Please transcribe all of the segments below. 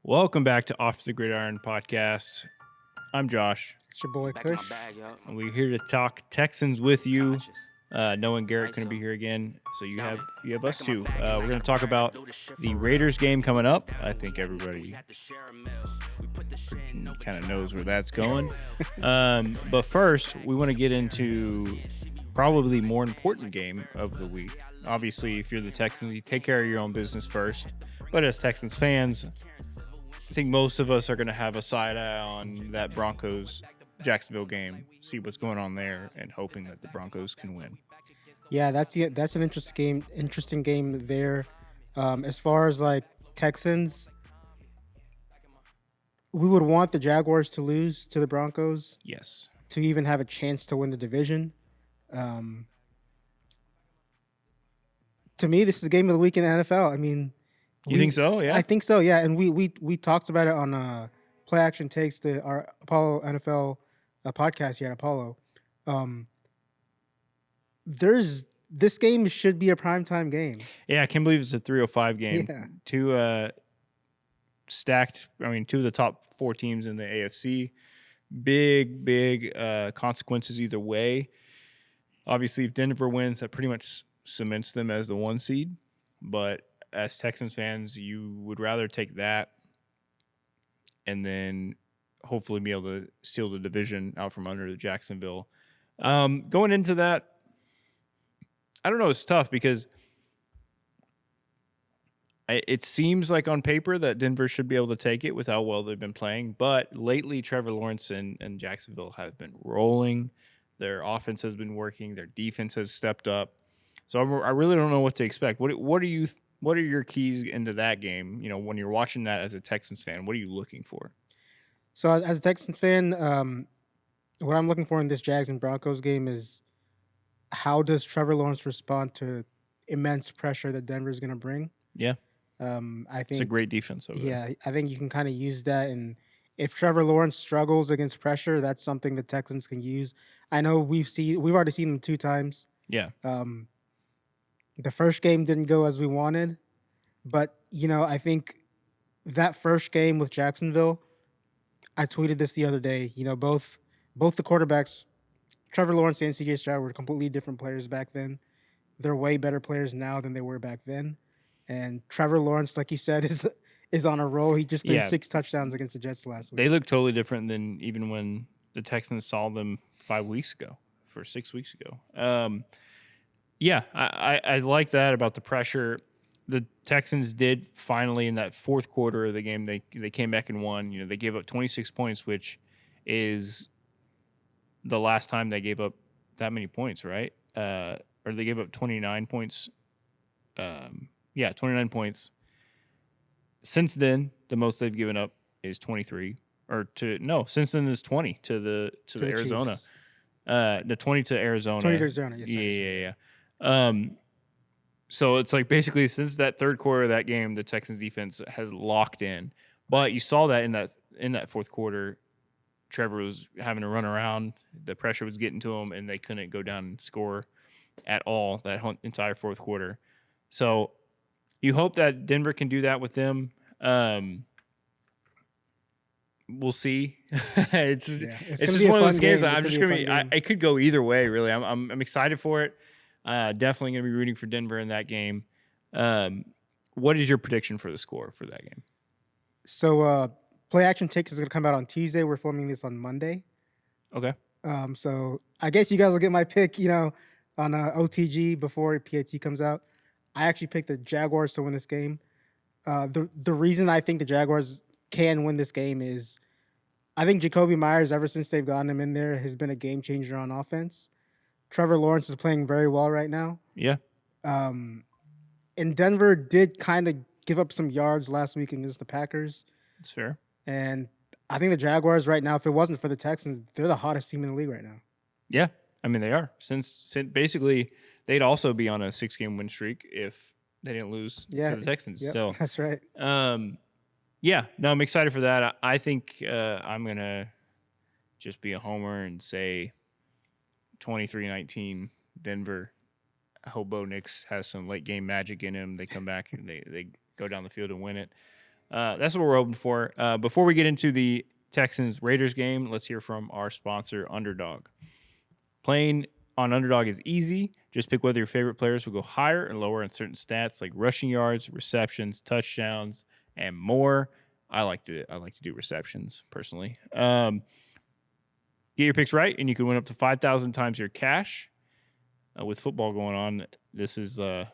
Welcome back to Off the Gridiron podcast. I'm Josh, It's your boy Kush. and we're here to talk Texans with you. Knowing Garrett couldn't be here again, so you have us too. We're going to talk about the Raiders game coming up. I think everybody kind of knows where that's going. But first, we want to get into probably the more important game of the week. Obviously, if you're the Texans, you take care of your own business first. But as Texans fans, I think most of us are going to have a side eye on that Broncos-Jacksonville game, see what's going on there, and hoping that the Broncos can win. Yeah, that's an interesting game there. As far as like Texans, we would want the Jaguars to lose to the Broncos Yes. to even have a chance to win the division. To me, this is the game of the week in the NFL. I mean, You think so? Yeah. I think so. Yeah, and we talked about it on Play Action Takes, our Apollo NFL podcast here at Apollo. This game should be a primetime game. Yeah, I can't believe it's a 305 game. Yeah. Two stacked, two of the top four teams in the AFC. Big consequences either way. Obviously, if Denver wins, that pretty much cements them as the 1 seed. But as Texans fans, you would rather take that and then hopefully be able to steal the division out from under the Jacksonville. Going into that, I don't know. It's tough because it seems like on paper that Denver should be able to take it with how well they've been playing. But lately, Trevor Lawrence and Jacksonville have been rolling. Their offense has been working. Their defense has stepped up. So I really don't know what to expect. What are your keys into that game? You know, when you're watching that as a Texans fan, what are you looking for? So as a Texans fan, what I'm looking for in this Jags and Broncos game is how does Trevor Lawrence respond to immense pressure that Denver is going to bring? Yeah. I think It's a great defense over there. Yeah, I think you can kind of use that, and if Trevor Lawrence struggles against pressure, that's something the Texans can use. I know we've already seen them 2 times. Yeah. The first game didn't go as we wanted, but I think that first game with Jacksonville, I tweeted this the other day. Both the quarterbacks, Trevor Lawrence and CJ Stroud, were completely different players back then. They're way better players now than they were back then. And Trevor Lawrence, like you said, is on a roll. He just threw 6 touchdowns against the Jets last week. They look totally different than even when the Texans saw them 6 weeks ago. I like that about the pressure. The Texans did finally in that fourth quarter of the game. They came back and won. They gave up 26 points, which is the last time they gave up that many points, right? Or they gave up 29 points. 29 points. Since then, the most they've given up is 23. Since then is 20 to the Arizona. The 20 to Arizona. 20 to Arizona, yes. Yeah. So it's like basically since that third quarter of that game, the Texans defense has locked in. But you saw that in that fourth quarter, Trevor was having to run around. The pressure was getting to him, and they couldn't go down and score at all that entire fourth quarter. So you hope that Denver can do that with them. We'll see. It's just one of those games. I'm just gonna be. I could go either way. Really, I'm excited for it. Definitely gonna be rooting for Denver in that game. What is your prediction for the score for that game? So, Play Action Takes is gonna come out on Tuesday. We're filming this on Monday. Okay. So I guess you guys will get my pick. On OTG before PAT comes out. I actually picked the Jaguars to win this game. The reason I think the Jaguars can win this game is I think Jacoby Myers, ever since they've gotten him in there, has been a game changer on offense. Trevor Lawrence is playing very well right now. Yeah. And Denver did kind of give up some yards last week against the Packers. That's fair. And I think the Jaguars right now, if it wasn't for the Texans, they're the hottest team in the league right now. Yeah. They are. Since basically they'd also be on a 6-game win streak if they didn't lose to the Texans. Yep, so that's right. I'm excited for that. I think I'm going to just be a homer and say 23-19 Denver. I hope Bo Nix has some late game magic in him. They come back and they go down the field and win it. That's what we're hoping for. Before we get into the Texans-Raiders game, let's hear from our sponsor, Underdog. Playing on Underdog is easy. Just pick whether your favorite players will go higher or lower in certain stats like rushing yards, receptions, touchdowns, and more. I like to do receptions personally. Get your picks right, and you can win up to 5,000 times your cash. With football going on, this is the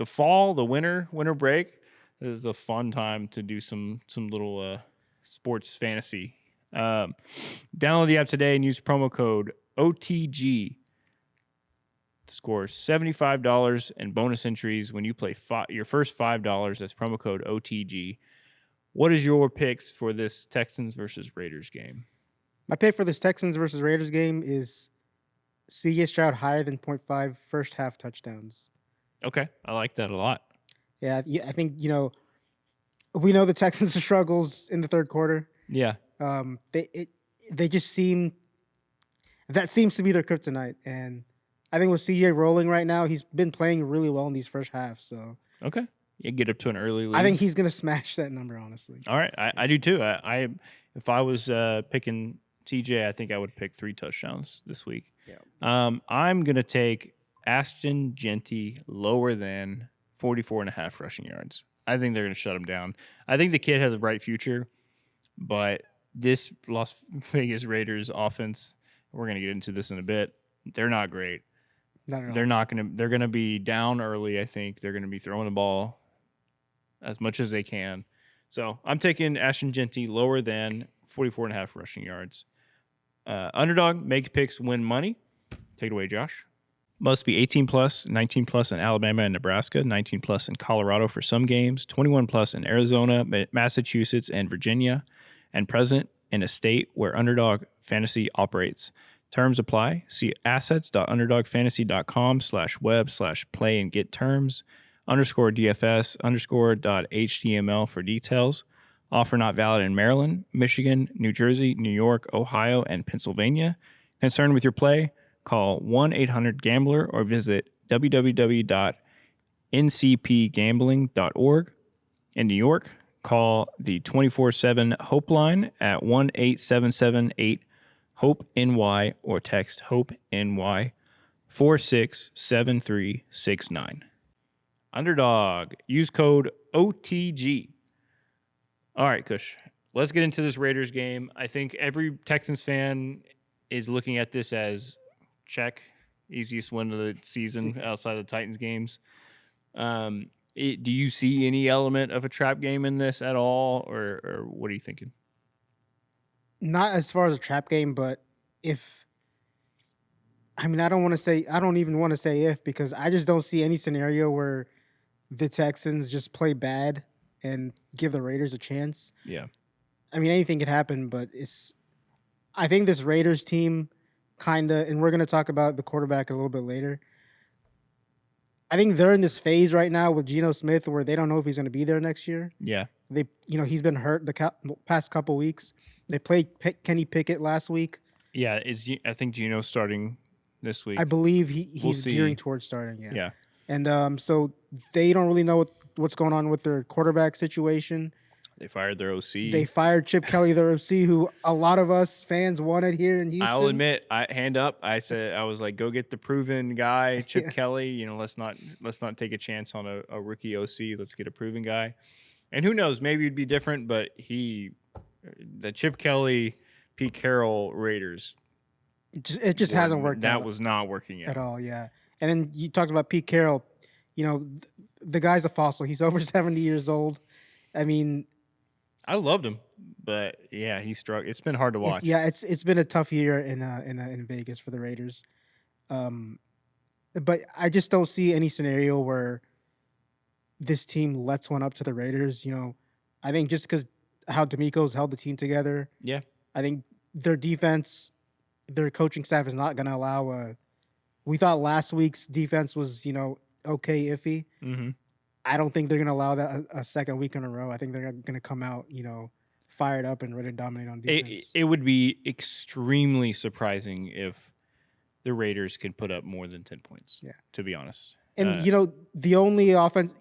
fall, the winter break. This is a fun time to do some little sports fantasy. Download the app today and use promo code OTG to score $75 in bonus entries when you play your first $5. That's promo code OTG. What is your picks for this Texans versus Raiders game? My pick for this Texans versus Raiders game is C.J. Stroud higher than 0.5 first half touchdowns. Okay, I like that a lot. Yeah, I think, we know the Texans' struggles in the third quarter. Yeah. They just seem, that seems to be their kryptonite. And I think with CJ rolling right now, he's been playing really well in these first halves. So okay, you get up to an early lead. I think he's gonna smash that number, honestly. All right, I do too. I if I was picking TJ, I think I would pick 3 touchdowns this week. Yeah. I'm gonna take Ashton Genty lower than 44.5 rushing yards. I think they're gonna shut him down. I think the kid has a bright future, but this Las Vegas Raiders offense, we're gonna get into this in a bit. They're not great. Not at all. They're gonna be down early. I think they're gonna be throwing the ball as much as they can. So I'm taking Ashton Genty lower than 44.5 rushing yards. Underdog, make picks, win money. Take it away, Josh. Must be 18 plus, 19 plus in Alabama and Nebraska, 19 plus in Colorado for some games, 21 plus in Arizona, Massachusetts, and Virginia, and present in a state where Underdog Fantasy operates. Terms apply. See assets.underdogfantasy.com/web/play and get terms. _DFS_.html for details. Offer not valid in Maryland, Michigan, New Jersey, New York, Ohio, and Pennsylvania. Concerned with your play? Call 1-800-GAMBLER or visit www.ncpgambling.org. In New York, call the 24/7 Hope line at 1-877-8-HOPE-NY or text HOPE-NY 467369. Underdog. Use code OTG. All right, Kush. Let's get into this Raiders game. I think every Texans fan is looking at this as check, easiest win of the season outside of the Titans games. Do you see any element of a trap game in this at all, or what are you thinking? Not as far as a trap game, but I don't even want to say if, because I just don't see any scenario where the Texans just play bad and give the Raiders a chance. Yeah. I mean, anything could happen, but I think this Raiders team and we're going to talk about the quarterback a little bit later. I think they're in this phase right now with Geno Smith where they don't know if he's going to be there next year. Yeah. He's been hurt the past couple weeks. They played Kenny Pickett last week. Yeah. I think Geno's starting this week. I believe he's gearing towards starting. Yeah. Yeah. And so they don't really know what's going on with their quarterback situation. They fired their OC. They fired Chip Kelly, their OC, who a lot of us fans wanted here in Houston. I'll admit, hand up. I was like, go get the proven guy, Chip Kelly. Let's not take a chance on a rookie OC. Let's get a proven guy. And who knows, maybe it'd be different. But the Chip Kelly, Pete Carroll Raiders, it just hasn't worked. That was not working at all. Yeah. And then you talked about Pete Carroll. The guy's a fossil. He's over 70 years old. I mean, I loved him, but yeah, he struck. It's been hard to watch. It's been a tough year in Vegas for the Raiders. But I just don't see any scenario where this team lets one up to the Raiders. I think just because how D'Amico's held the team together. Yeah. I think their defense, their coaching staff is not going to allow we thought last week's defense was, okay, iffy. Mm-hmm. I don't think they're going to allow that a second week in a row. I think they're going to come out, fired up and ready to dominate on defense. It would be extremely surprising if the Raiders could put up more than 10 points, to be honest. And, the only offense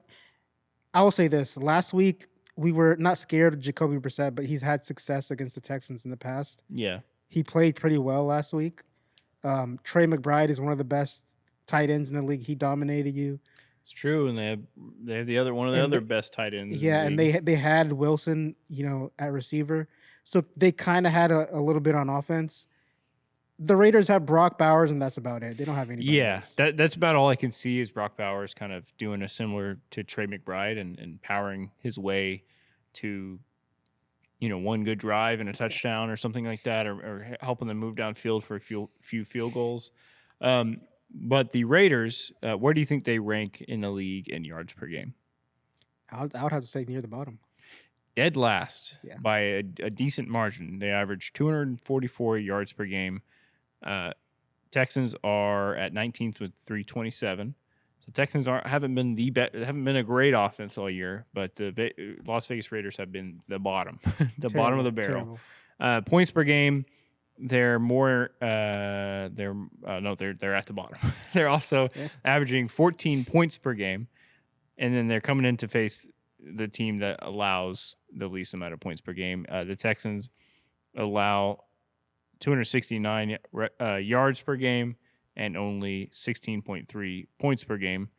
– I will say this. Last week, we were not scared of Jacoby Brissett, but he's had success against the Texans in the past. Yeah. He played pretty well last week. Trey McBride is one of the best tight ends in the league. He dominated you. It's true, and they have the other one of the other best tight ends. Yeah, in the and league. they had Wilson, at receiver, so they kind of had a little bit on offense. The Raiders have Brock Bowers, and that's about it. They don't have anybody else. That's about all I can see is Brock Bowers kind of doing a similar to Trey McBride and powering his way to, one good drive and a touchdown or something like that, or helping them move downfield for a few field goals. But the Raiders, where do you think they rank in the league in yards per game? I would have to say near the bottom. Dead last by a decent margin. They average 244 yards per game. Texans are at 19th with 327. So Texans haven't been a great offense all year, but the Las Vegas Raiders have been the bottom, bottom of the barrel. Points per game, they're more. They're at the bottom. They're also averaging 14 points per game, and then they're coming in to face the team that allows the least amount of points per game. The Texans allow 269 yards per game and only 16.3 points per game.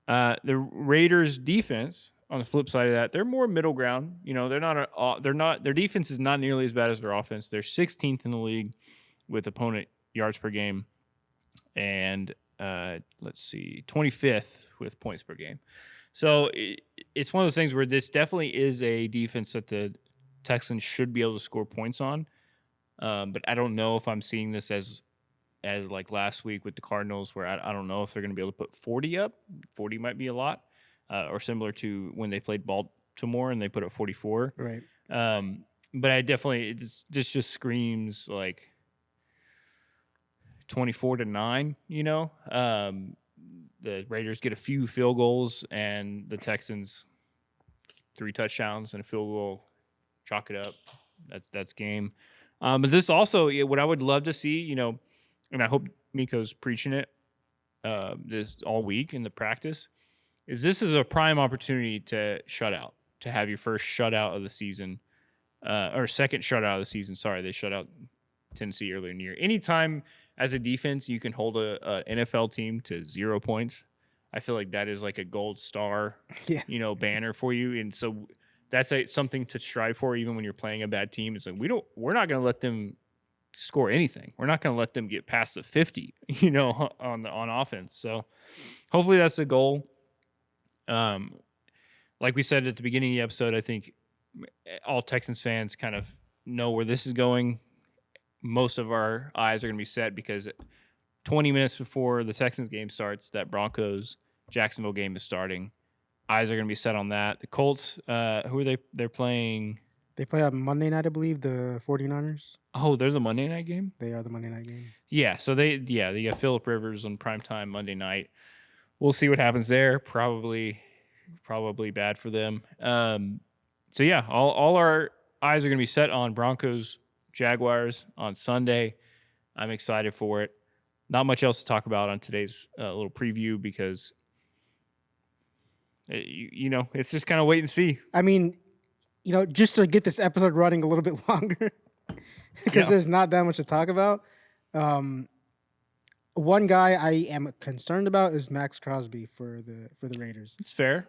The Raiders' defense, on the flip side of that, they're more middle ground. Their defense is not nearly as bad as their offense. They're 16th in the league with opponent yards per game, and 25th with points per game. So it's one of those things where this definitely is a defense that the Texans should be able to score points on. But I don't know if I'm seeing this as like last week with the Cardinals, where I don't know if they're going to be able to put 40 up. 40 might be a lot, or similar to when they played Baltimore and they put up 44. Right. But I definitely this just screams like 24-9. The Raiders get a few field goals, and the Texans 3 touchdowns and a field goal, chalk it up. That's game. But this also, what I would love to see, and I hope Miko's preaching it this all week in the practice, this is a prime opportunity to have your first shutout of the season, or second shutout of the season. Sorry, they shut out Tennessee earlier in the year. Anytime as a defense you can hold a NFL team to 0 points, I feel like that is like a gold star, banner for you. And so that's something to strive for, even when you're playing a bad team. It's like we're not going to let them score anything. We're not going to let them get past the 50, on offense. So hopefully that's the goal. Like we said at the beginning of the episode, I think all Texans fans kind of know where this is going. Most of our eyes are going to be set because 20 minutes before the Texans game starts, that Broncos-Jacksonville game is starting. Eyes are going to be set on that. The Colts, who are they? They're playing. They play on Monday night, I believe, the 49ers. Oh, they're the Monday night game? They are the Monday night game. Yeah, so they got Phillip Rivers on primetime Monday night. We'll see what happens there. Probably bad for them. So yeah, all our eyes are going to be set on Broncos, Jaguars on Sunday. I'm excited for it. Not much else to talk about on today's little preview because, it's just kind of wait and see. I mean, just to get this episode running a little bit longer because there's not that much to talk about. One guy I am concerned about is Max Crosby for the Raiders. It's fair.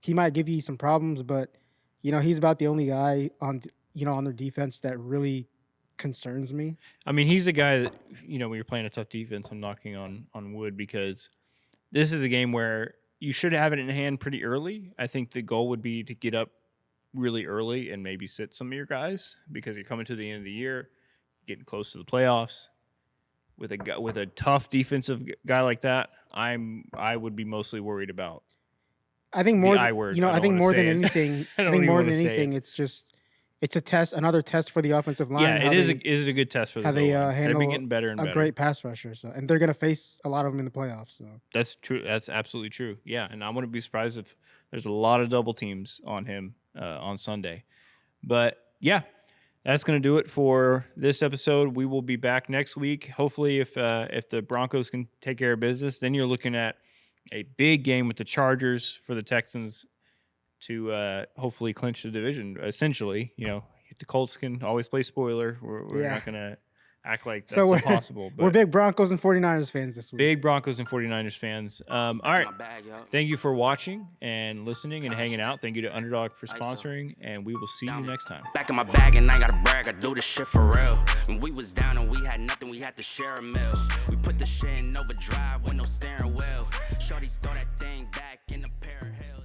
He might give you some problems, but he's about the only guy on their defense that really concerns me. I mean, he's a guy that when you're playing a tough defense, I'm knocking on wood because this is a game where you should have it in hand pretty early. I think the goal would be to get up really early and maybe sit some of your guys because you're coming to the end of the year, getting close to the playoffs. With a tough defensive guy like that, I would be mostly worried about. I think more. I think more than anything, it's a test, another test for the offensive line. Yeah, it is a good test for the line. They've been getting better and better. A great pass rusher, and they're going to face a lot of them in the playoffs. So that's true. That's absolutely true. Yeah, and I wouldn't be surprised if there's a lot of double teams on him on Sunday. But yeah, that's going to do it for this episode. We will be back next week. Hopefully, if the Broncos can take care of business, then you're looking at a big game with the Chargers for the Texans to hopefully clinch the division. Essentially, the Colts can always play spoiler. We're not going to act like that's impossible. But we're big Broncos and 49ers fans this week. Big Broncos and 49ers fans. All right. Thank you for watching and listening and hanging out. Thank you to Underdog for sponsoring, and we will see you next time. Back in my bag and I gotta brag, I do this shit for real. When we was down and we had nothing, we had to share a meal. We put the shit in overdrive with no steering wheel. Shorty throw that thing back in the pair of hills.